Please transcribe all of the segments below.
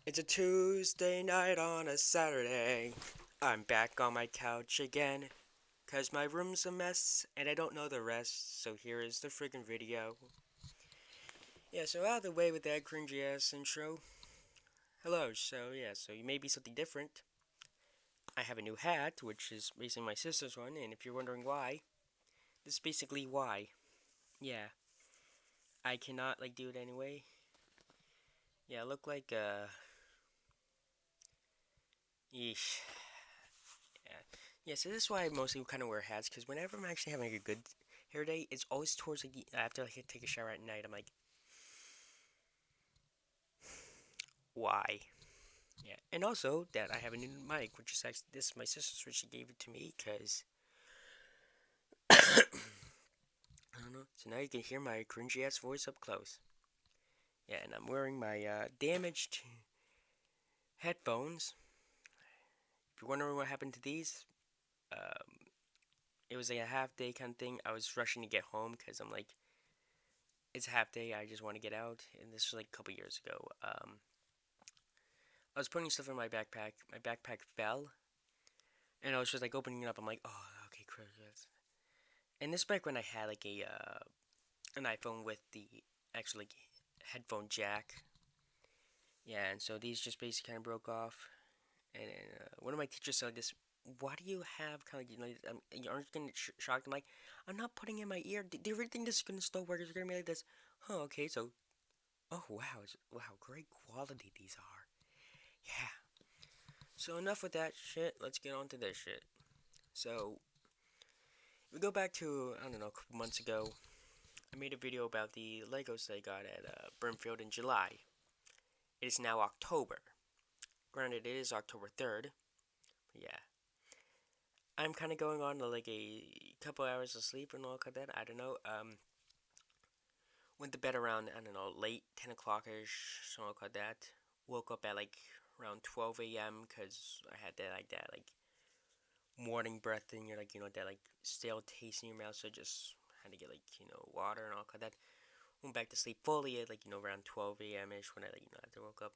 It's a Tuesday night on a Saturday. I'm back on my couch again, 'cause my room's a mess and I don't know the rest, so here is the friggin' video. Yeah, so out of the way with that cringy ass intro. Hello, so you may be something different. I have a new hat, which is basically my sister's one, and if you're wondering why, this is basically why. Yeah, I cannot, do it anyway. Yeah, I look like, yeesh. Yeah. Yeah, so this is why I mostly kind of wear hats, because whenever I'm actually having a good hair day, it's always towards like after I take a shower at night. I'm like, why? Yeah, and also that I have a new mic, which is actually this my sister's, which she gave it to me, because I don't know. So now you can hear my cringy ass voice up close. Yeah, and I'm wearing my damaged headphones. If you're wondering what happened to these, um, it was like a half day kind of thing. I was rushing to get home because I'm like, it's a half day. I just want to get out, and this was like a couple years ago. I was putting stuff in my backpack. My backpack fell, and I was just like opening it up. I'm like, oh, okay, crap. And this back when I had like a an iPhone with the actual like headphone jack. Yeah, and so these just basically kind of broke off. And one of my teachers said this. Why do you have kind of you aren't getting shocked? I'm like, I'm not putting it in my ear. Do you really think this is gonna still work? It's gonna be like this? Huh? Okay, so oh wow, wow, great quality these are. Yeah. So enough with that shit. Let's get on to this shit. So we go back to, I don't know, a couple months ago. I made a video about the Legos that I got at Brimfield in July. It is now October. Granted, it is October 3rd. But yeah. I'm kind of going on to like a couple hours of sleep and all like that. I don't know. Went to bed around, I don't know, late 10 o'clock ish, something like that. Woke up at like around 12 a.m. because I had that morning breath thing, or that like stale taste in your mouth, so I just had to get water and all like that. Went back to sleep fully at around 12 a.m. ish when I after woke up.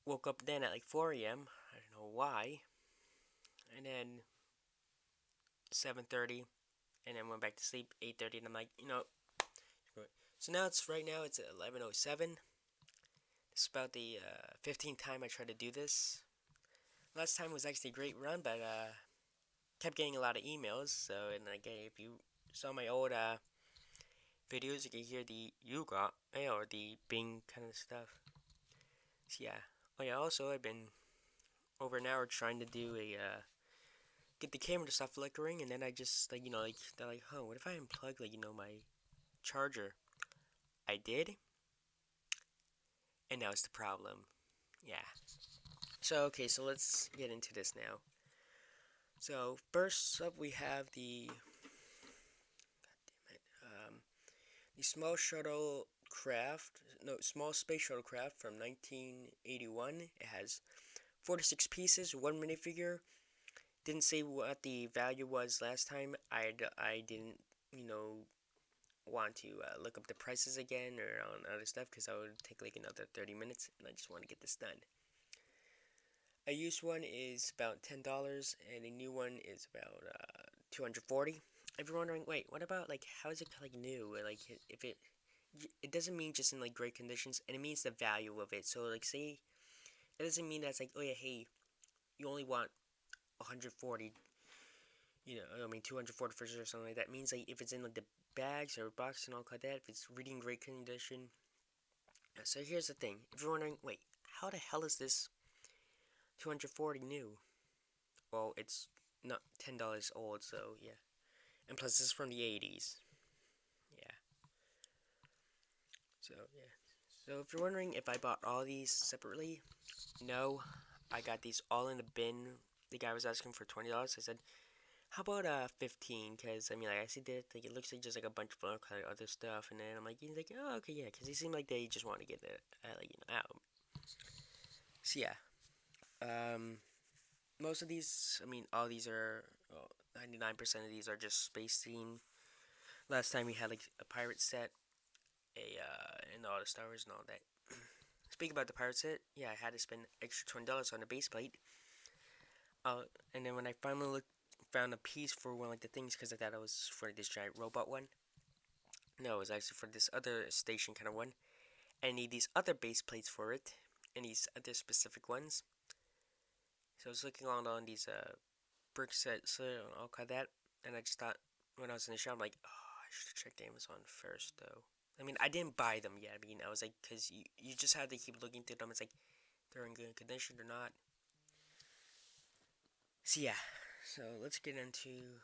Woke up then at like 4 a.m. I don't know why, and then 7:30, and then went back to sleep 8:30, and I'm like, so now it's 11:07. It's about the 15th time I tried to do this. Last time was actually a great run, but kept getting a lot of emails. So and again, if you saw my old videos, you can hear the you got or the Bing kind of stuff. So yeah. Oh yeah. Also, I've been over an hour trying to do a get the camera to stop flickering, and then I just they're like, huh, what if I unplug my charger? I did, and now it's the problem. Yeah. So okay, so let's get into this now. So first up, we have the small shuttlecraft, no, small space shuttlecraft from 1981. It has 46 pieces, one minifigure. Didn't say what the value was last time. I didn't, you know, want to look up the prices again or on other stuff because I would take like another 30 minutes, and I just want to get this done. A used one is about $10, and a new one is about 240. If you're wondering, wait, what about like how is it like new? Like if it doesn't mean just in like great conditions, and it means the value of it. So like say it doesn't mean that's like, oh yeah, hey, you only want 140. I mean 240 fishes or something like that. It means like if it's in like the bags or box and all like that, if it's really in great condition. So here's the thing: if you're wondering, wait, how the hell is this 240 new? Well, it's not $10 old, so yeah. And plus, this is from the 80s. Yeah. So, yeah. So, if you're wondering if I bought all these separately, no. I got these all in a bin. The guy was asking for $20. I said, how about 15? Because, I mean, like, I see that like, it looks like just like a bunch of other stuff. And then I'm like, he's like, oh, okay, yeah. Because they seem like they just want to get it, out. So, yeah. Um, most of these, I mean, all these are, well, 99% of these are just space themed. Last time we had like a pirate set, and all the Star Wars and all that. speaking about the pirate set, yeah, I had to spend extra $20 on a base plate. And then when I finally found a piece for one of like the things, because I thought it was for this giant robot one. No, it was actually for this other station kind of one. And I need these other base plates for it, and these other specific ones. So I was looking on these brick sets and all kind of that, and I just thought when I was in the shop, I'm like, oh, I should have checked Amazon first though. I mean, I didn't buy them yet. I mean, I was like, because you just have to keep looking through them. It's like they're in good condition or not. So yeah, so let's get into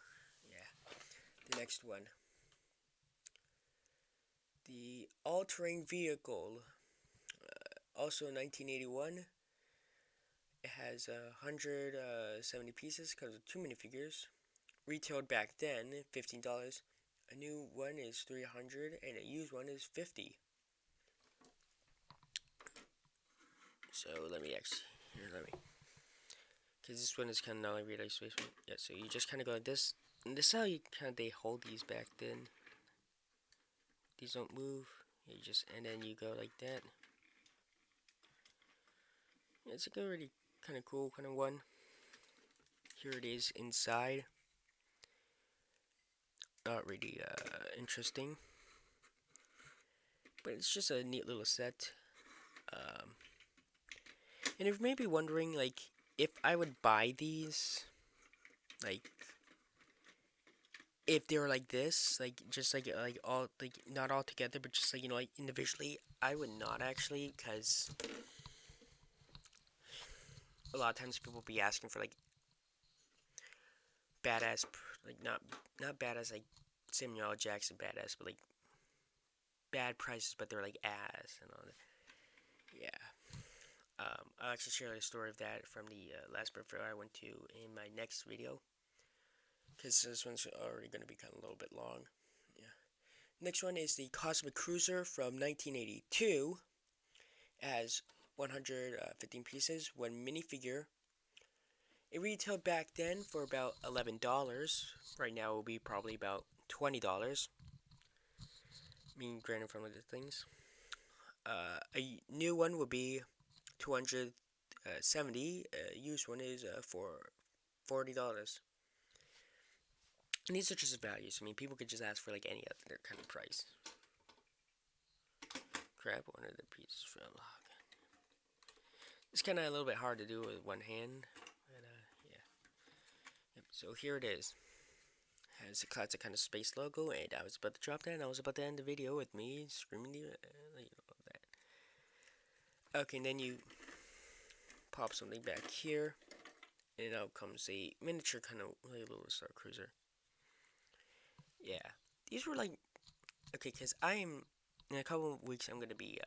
the next one. The all-terrain vehicle, also 1981. It has 170 pieces, comes with 2 minifigures. Retailed back then, $15. A new one is $300, and a used one is $50. So let me because this one is kind of not like real space one. Yeah, so you just kind of go like this, and this is how you kind of they hold these back then. These don't move. And then you go like that. It's like a really kind of cool kind of one. Here it is inside. Not really interesting, but it's just a neat little set. And if you may be wondering, like, if I would buy these, like, if they were like this, like, just like all, like, not all together, but just like, like individually, I would not actually, because a lot of times people be asking for like badass, like not badass like Samuel L. Jackson badass, but like bad prices, but they're like ass and all that. Yeah. I'll actually share a story of that from the last bird fair I went to in my next video, because this one's already going to be kind of a little bit long. Yeah. Next one is the Cosmic Cruiser from 1982. It has 115 pieces, one minifigure. It retailed back then for about $11. Right now it will be probably about $20. I mean, granted from other things. A new one would be 270. Used one is for $40. And these are just values. I mean, people could just ask for like any other kind of price. Grab one of the pieces from log. It's kind of a little bit hard to do with one hand, but yeah. Yep. So here it is. It has a classic kind of space logo, and I was about to drop that, and I was about to end the video with me screaming that. Okay, and then you pop something back here, and out comes a miniature kind of little Star Cruiser. Yeah, these were like, okay, because I'm in a couple of weeks I'm gonna be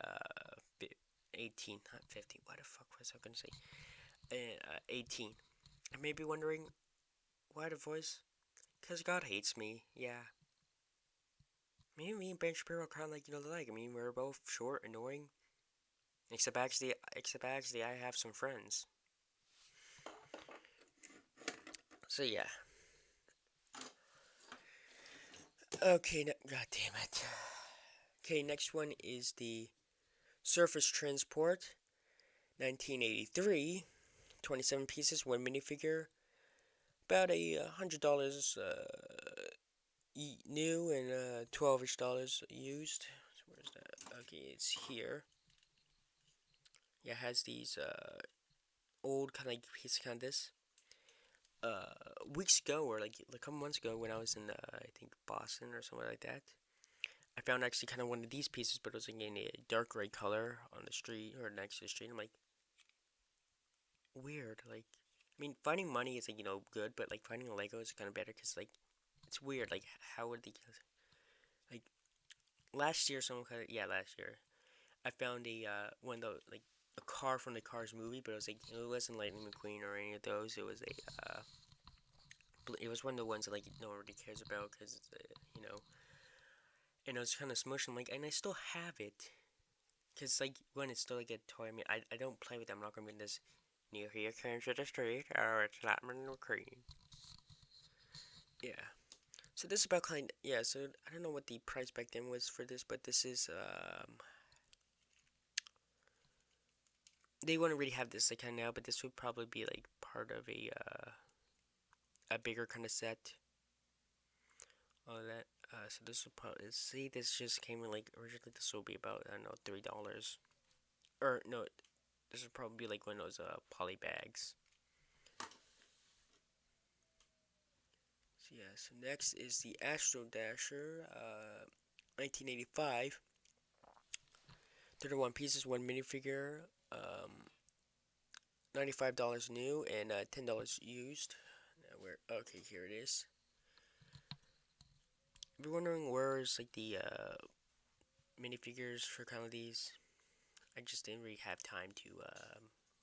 18, not 15. What the fuck was I gonna say? 18. I may be wondering why the voice? Because God hates me. Yeah. Me and Ben Shapiro are kind of like alike. I mean, we're both short, annoying. Except actually, I have some friends. So yeah. Okay, god damn it. Okay, next one is the Surface Transport, 1983, 27 pieces, one minifigure, about $100 new and $12ish used. So where's that? Okay, it's here. Yeah, it has these old kind of like piece kind of this. Weeks ago, or like a couple months ago, when I was in I think Boston or somewhere like that, I found actually kind of one of these pieces, but it was like in a dark gray color on the street or next to the street. I'm like, weird. Like, I mean, finding money is like good, but like finding a Lego is kind of better because like it's weird. Like, how would they like last year? Last year I found a one of the like a car from the Cars movie, but it was like it wasn't Lightning McQueen or any of those. It was it was one of the ones that like no one really cares about because it's and it was kind of smushed. I'm like, and I still have it. Because, like, when it's still, like, a toy, I mean, I don't play with them. I'm not going to be in this near here, comes to the street, or it's Latman McQueen. Yeah. So this is about yeah, so I don't know what the price back then was for this, but this is, they wouldn't really have this like kind of now, but this would probably be like part of a bigger kind of set. All of that. So this will probably see this just came in like originally this will be about I don't know $3 or no this would probably be like one of those poly bags. So yeah, so next is the Astro Dasher, 1985. 31 pieces, one minifigure, $95 new and $10 used. Now okay, here it is. If you're wondering where's like the minifigures for kind of these, I just didn't really have time to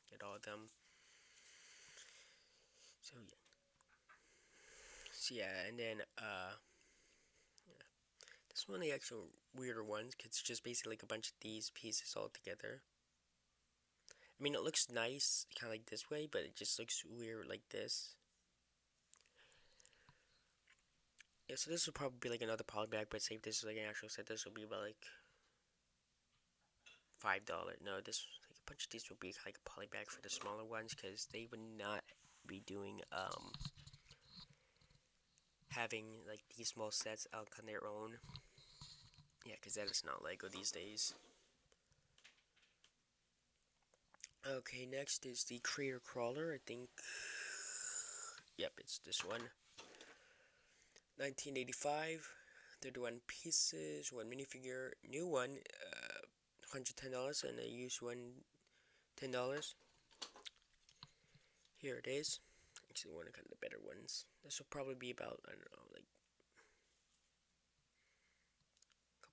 get all of them. So yeah, and then yeah. This one of the actual weirder ones, cause it's just basically like a bunch of these pieces all together. I mean, it looks nice, kind of like this way, but it just looks weird like this. Yeah, so this will probably be like another poly bag, but say if this is like an actual set, this will be about like $5. No, this like a bunch of these will be like a poly bag for the smaller ones, because they would not be doing having like these small sets out on their own. Yeah, because that is not Lego these days. Okay, next is the Creator Crawler. I think, yep, it's this one. 1985. 31 pieces, one minifigure, new one, $110, and a used one, $10. Here it is. Actually, one of kind of the better ones. This will probably be about I don't know, like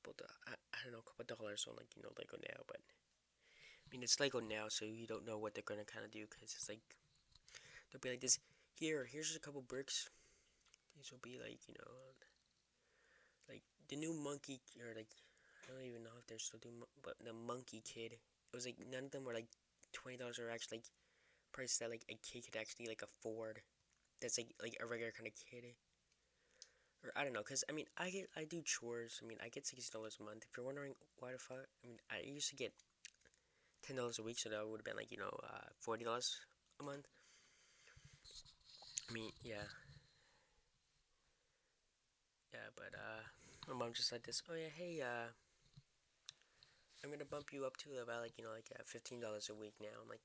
I don't know, a couple dollars on like Lego now, but I mean it's Lego now, so you don't know what they're gonna kind of do because it's like they'll be like this. Here's just a couple bricks. These will be like like the new monkey or like I don't even know if they're still doing, but the monkey kid. It was like none of them were like $20 or actually like price that like a kid could actually like afford. That's like a regular kind of kid. Or I don't know, cause I mean I do chores. I mean I get $60 a month. If you're wondering why the fuck, I mean I used to get $10 a week, so that would have been like $40 a month. I mean but my mom just like this. Oh yeah, hey I'm gonna bump you up to about like $15 a week now. I'm like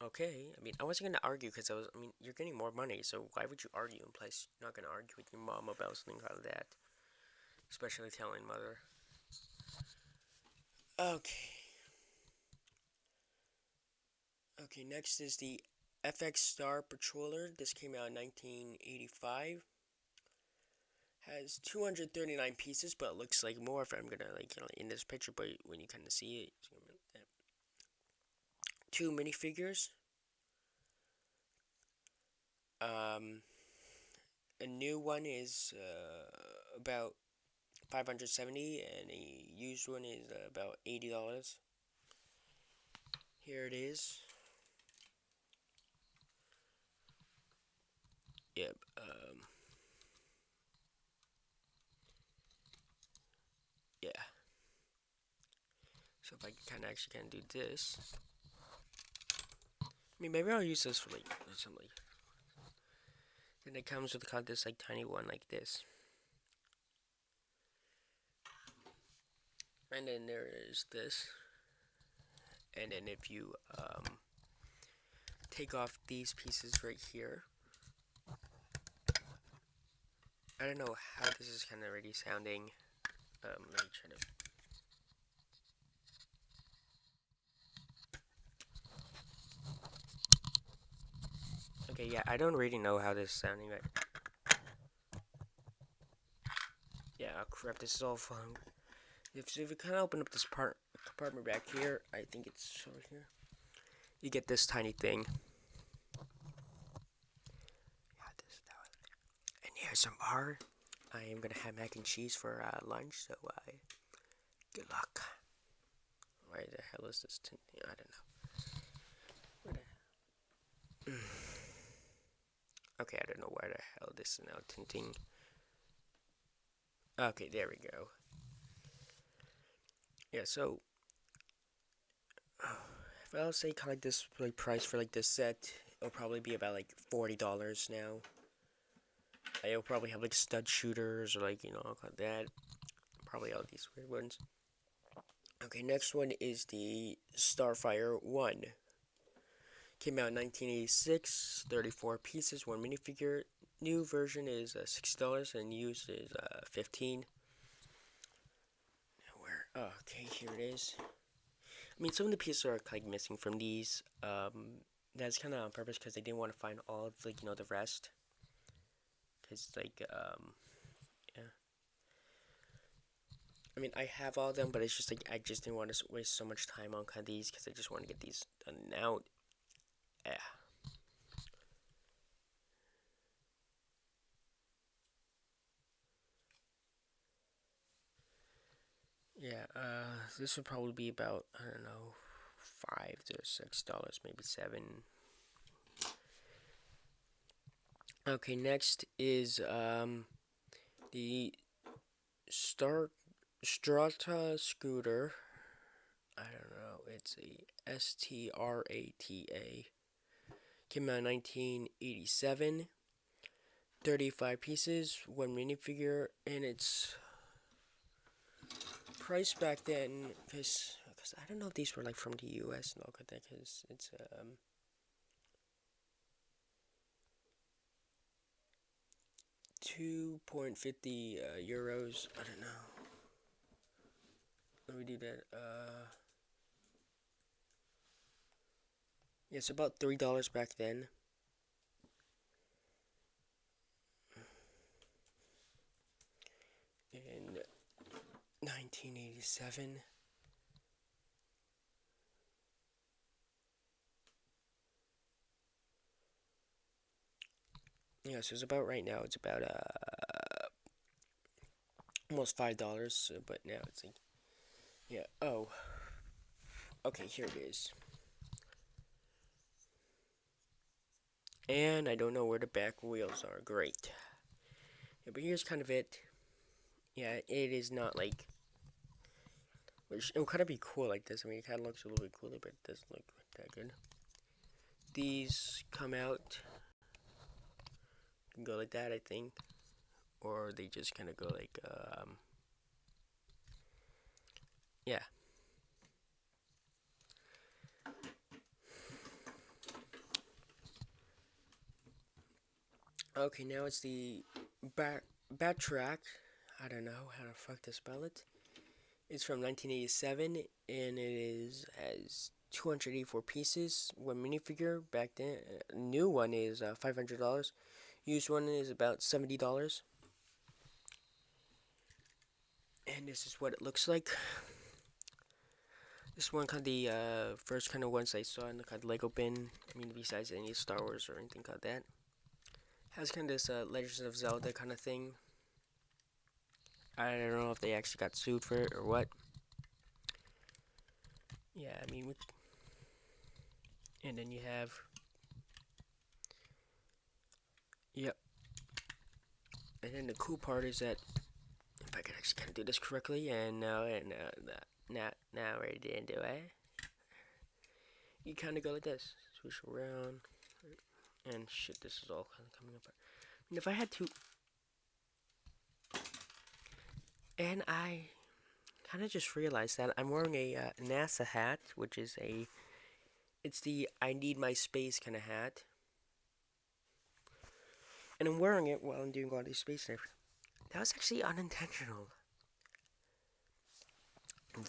okay. I mean I wasn't gonna argue because I mean you're getting more money, so why would you argue? In place, you're not gonna argue with your mom about something like that, especially telling mother. Okay. Okay, next is the FX Star Patroller. This came out in 1985. Has 239 pieces, but it looks like more if I'm gonna like in this picture. But when you kind of see it, two minifigures. Um, a new one is about 570, and a used one is about $80. Here it is. Yep. Yeah. So if I can actually do this, I mean maybe I'll use this for like something. Then it comes with this like tiny one like this, and then there is this, and then if you take off these pieces right here. I don't know how this is kind of already sounding. Let me try to. Okay, yeah, I don't really know how this is sounding, but yeah, oh, crap, this is all fun. If you kind of open up this compartment back here, I think it's over here. You get this tiny thing. Yeah, and here's some more. I am gonna have mac and cheese for lunch, so good luck. Why the hell is this tinting? I don't know. Okay, I don't know where the hell this is now tinting. Okay, there we go. Yeah, so I'll say kind of like this like price for like this set, it'll probably be about like $40 now. It'll probably have like stud shooters or like like that. Probably all these weird ones. Okay, next one is the Starfire 1. Came out in 1986, 34 pieces, one minifigure. New version is $6 and used is $15. Where? Oh, okay, here it is. I mean, some of the pieces are like missing from these. That's kind of on purpose because they didn't want to find all of like the rest. Cause like yeah. I mean, I have all of them, but it's just like I just didn't want to waste so much time on kind of these because I just want to get these done out. Yeah. Yeah, this would probably be about, I don't know, $5 to $6, maybe 7. Okay, next is, the Strata scooter. I don't know, it's a Strata. Came out in 1987. 35 pieces, one minifigure, and it's price back then, because I don't know if these were like from the US and all that, because it's 2.50 euros. I don't know. Let me do that. Yeah, it's about $3 back then. In 1987. Yeah, so it's about right now. It's about almost $5, but now it's like yeah. Oh, okay. Here it is. And I don't know where the back wheels are. Great. Yeah, but here's kind of it. Yeah, it is not like. Which it would kind of be cool like this. I mean, it kind of looks a little bit cooler, but it doesn't look that good. These come out. Go like that, I think, or they just kind of go like, yeah. Okay, now it's the bat track. I don't know how the fuck to spell it. It's from 1987, and it is has 284 pieces. One minifigure back then. New one is $500. Used one is about $70. And this is what it looks like. This one kind of the first kind of ones I saw in the kind of Lego bin. I mean, besides any Star Wars or anything like that. Has kind of this Legends of Zelda kind of thing. I don't know if they actually got sued for it or what. Yeah, I mean, and then you have, yep. And then the cool part is that if I can actually kind of do this correctly, and now I didn't do it. You kind of go like this, swoosh around, and shit. This is all kind of coming up. I mean, if I had to, and I kind of just realized that I'm wearing a NASA hat, which is it's the I need my space kind of hat. And I'm wearing it while I'm doing all these space stuff. That was actually unintentional.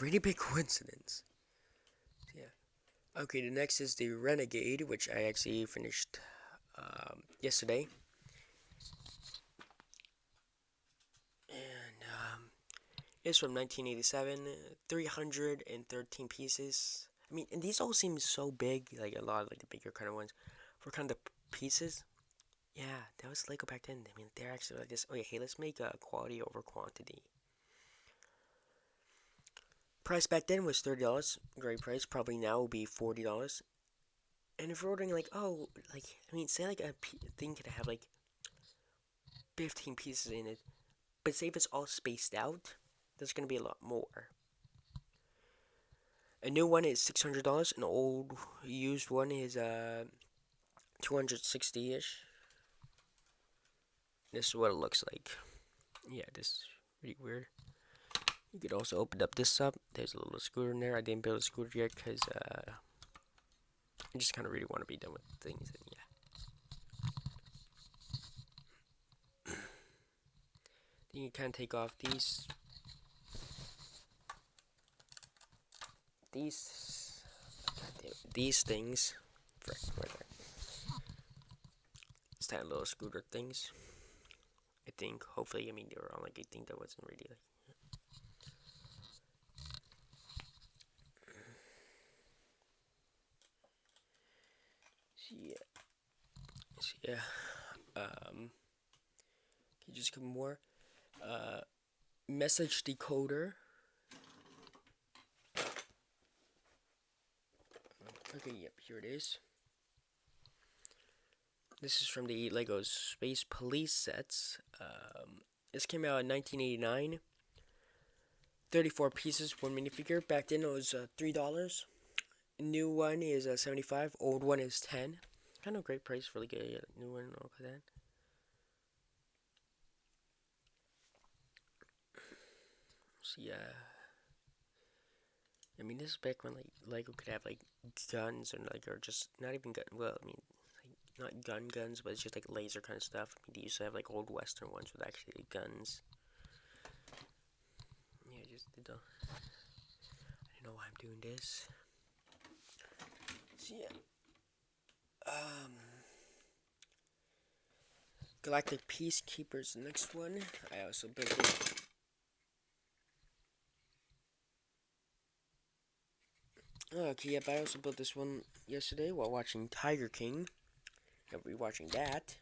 Really big coincidence. Yeah. Okay, the next is the Renegade, which I actually finished yesterday. And it's from 1987, 313 pieces. I mean, and these all seem so big, like a lot of like the bigger kind of ones, for kind of pieces. Yeah, that was Lego back then. I mean, they're actually like this. Oh yeah, hey, let's make quality over quantity. Price back then was $30. Great price. Probably now will be $40. And if you're ordering like, oh, like I mean, say like a thing could have like 15 pieces in it, but say if it's all spaced out, there's gonna be a lot more. A new one is $600. An old used one is 260-ish. This is what it looks like. Yeah, this is pretty weird. You could also open up this up. There's a little scooter in there. I didn't build a scooter yet because I just kind of really want to be done with things. And yeah. Then you kind of take off these things. Frick, right there. It's that little scooter things. I think. Hopefully, I mean they were on like I think that wasn't really like. Yeah. So, yeah. Can you just come more? Message decoder. Okay, yep, here it is. This is from the Lego Space Police sets. This came out in 1989. 34 pieces, one minifigure. Back then it was $3. New one is 75. Old one is 10. Kind of great price for like a new one and all like that. So yeah. I mean, this is back when like Lego could have like guns and like or just not even gun. Well, I mean, like, not guns, but it's just like laser kind of stuff. I mean, they used to have like old Western ones with actually guns. Yeah, just did the. I don't know why I'm doing this. So yeah. Galactic Peacekeepers, the next one. I also built it. Okay, yep, I also built this one yesterday while watching Tiger King. I'll be watching that.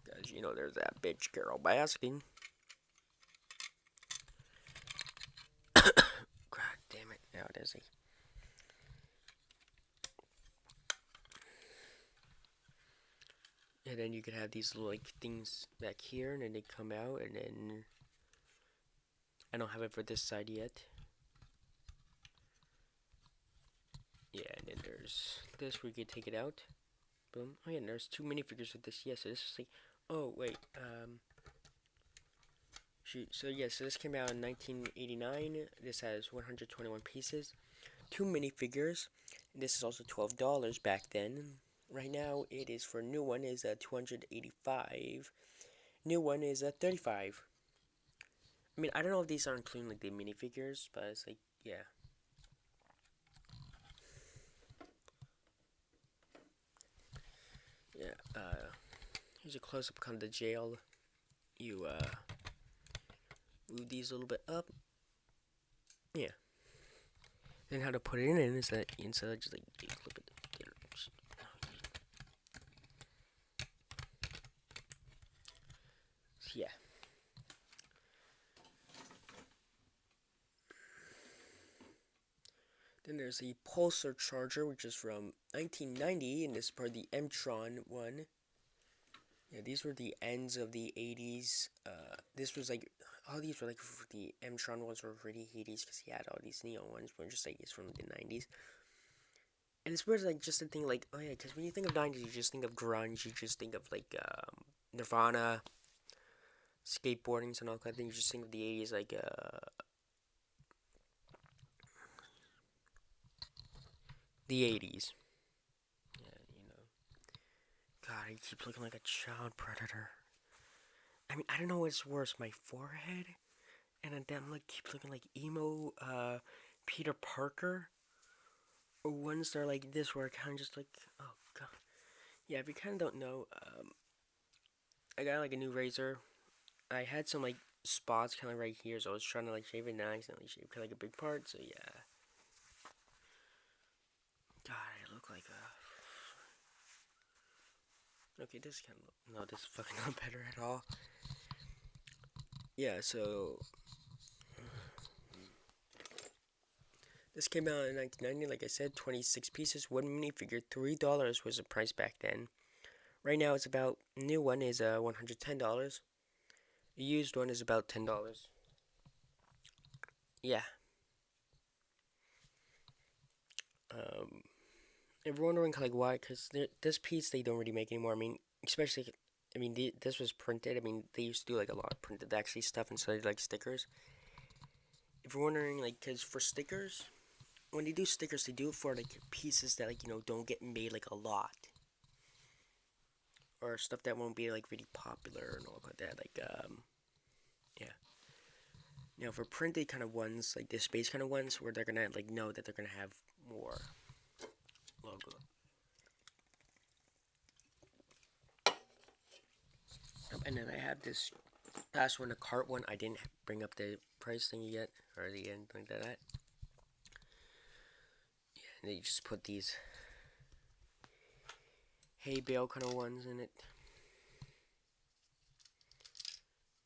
Because, you know, there's that bitch Carol Baskin. God damn it. Now it is a. And then you could have these little, like, things back here, and then they come out, and then. I don't have it for this side yet. Yeah, and then there's this where you can take it out. Boom. Oh yeah, and there's 2 minifigures with this. Yeah, so this is like, oh wait, shoot. So yeah, so this came out in 1989. This has 121 pieces, 2 minifigures. This is also $12 back then. Right now, it is for new one is 285. New one is 35. I mean, I don't know if these are including like the minifigures, but it's like, yeah. Yeah, here's a close-up kind of the jail. You, move these a little bit up. Yeah. Then how to put it in is that instead of just like, clip it. Yeah. Then there's the pulsar charger, which is from 1990, and this is part of the M-Tron one. Yeah, these were the ends of the 80s. This was like, all these were like, the M-Tron ones were really 80s because he had all these neon ones, but just like, it's from the 90s. And it's weird, like, just to think, like, oh yeah, because when you think of 90s, you just think of grunge, you just think of, like, Nirvana, skateboarding, and all that thing. You just think of the 80s, like, the 80s. Yeah, you know. God, he keeps looking like a child predator. I mean, I don't know what's worse, my forehead, and then keeps looking like emo, Peter Parker, or ones that are like this, where I kind of just like, oh god. Yeah, if you kind of don't know, I got like a new razor. I had some like spots kind of right here, so I was trying to like shave it, and I accidentally shaved like a big part. So yeah. God, I look like a. Okay, this kind of no, this is fucking not better at all. Yeah, so this came out in 1990. Like I said, 26 pieces, one minifigure, $3 was the price back then. Right now, it's about new one is $110. The used one is about $10. Yeah. If you're wondering like why, because this piece they don't really make anymore. I mean, especially, I mean, this was printed. I mean, they used to do like a lot of printed actually stuff instead of like stickers. If you're wondering, like, because for stickers, when they do stickers, they do it for like pieces that like don't get made like a lot, or stuff that won't be like really popular and all like that. Like yeah. Now for printed kind of ones, like the space kind of ones, where they're gonna like know that they're gonna have more logo. And then I have this last one, the cart one. I didn't bring up the price thing yet, or the end like that. Yeah, and they just put these hay bale kind of ones in it.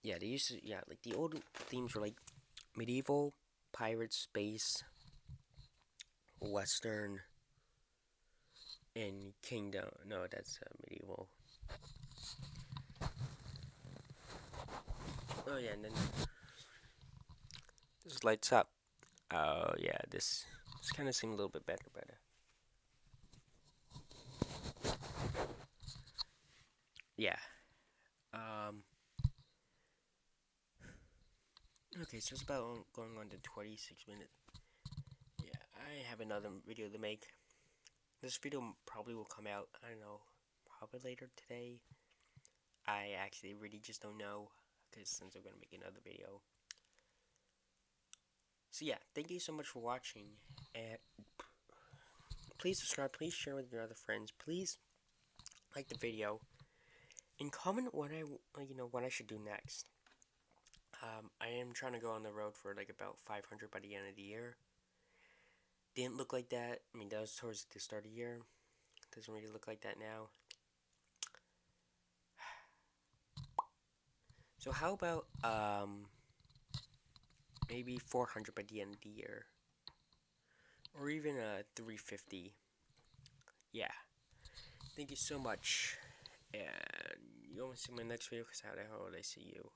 Yeah, they used to, yeah, like the old themes were like medieval, pirate, space, western, and kingdom. No, that's medieval. Oh yeah, and then this lights up. Oh yeah, this kind of seemed a little bit better. Yeah. Um. Okay, so it's about going on to 26 minutes. Yeah, I have another video to make. This video probably will come out, I don't know, probably later today. I actually really just don't know, because since I'm going to make another video. So yeah, thank you so much for watching, and please subscribe, please share with your other friends, please like the video, and comment what what I should do next. I am trying to go on the road for like about 500 by the end of the year. Didn't look like that. I mean, that was towards the start of the year. Doesn't really look like that now. So how about maybe 400 by the end of the year, or even 350. Yeah. Thank you so much, and you won't see my next video because how the hell would I see you?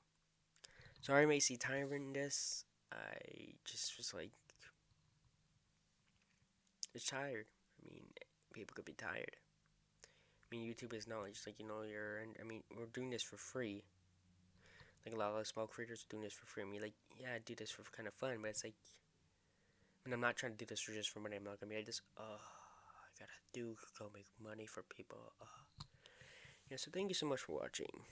Sorry, I may see tired in this. I just was like, it's tired. I mean, people could be tired. I mean, YouTube is knowledge. Like, I mean, we're doing this for free. Like, a lot of small creators are doing this for free. I mean, like, yeah, I do this for kind of fun, but it's like, and I'm not trying to do this for just for money. I'm not gonna be like this. I gotta go make money for people. Yeah, so thank you so much for watching.